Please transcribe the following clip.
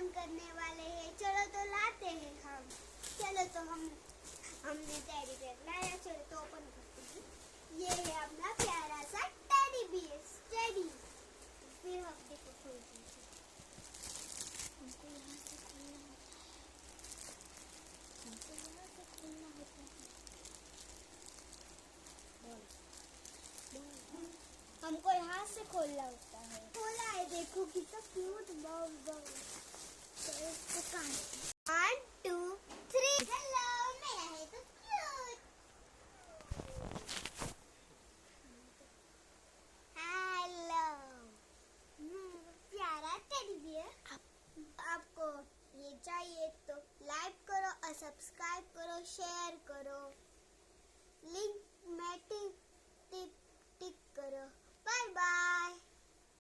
Open करने वाले हैं। चलो तो लाते हैं हम। चलो तो हमने टेडी बेयर लाया। चलो तो ओपन करते हैं। ये है अपना प्यारा सा टेडी बेयर। टेडी फिर हम देखो खोल दीजिए। हमको यहाँ से खोलना होता है। हमको यहाँ से खोलना होता है। खोला है, देखो कितना क्यूट बॉल। 1 2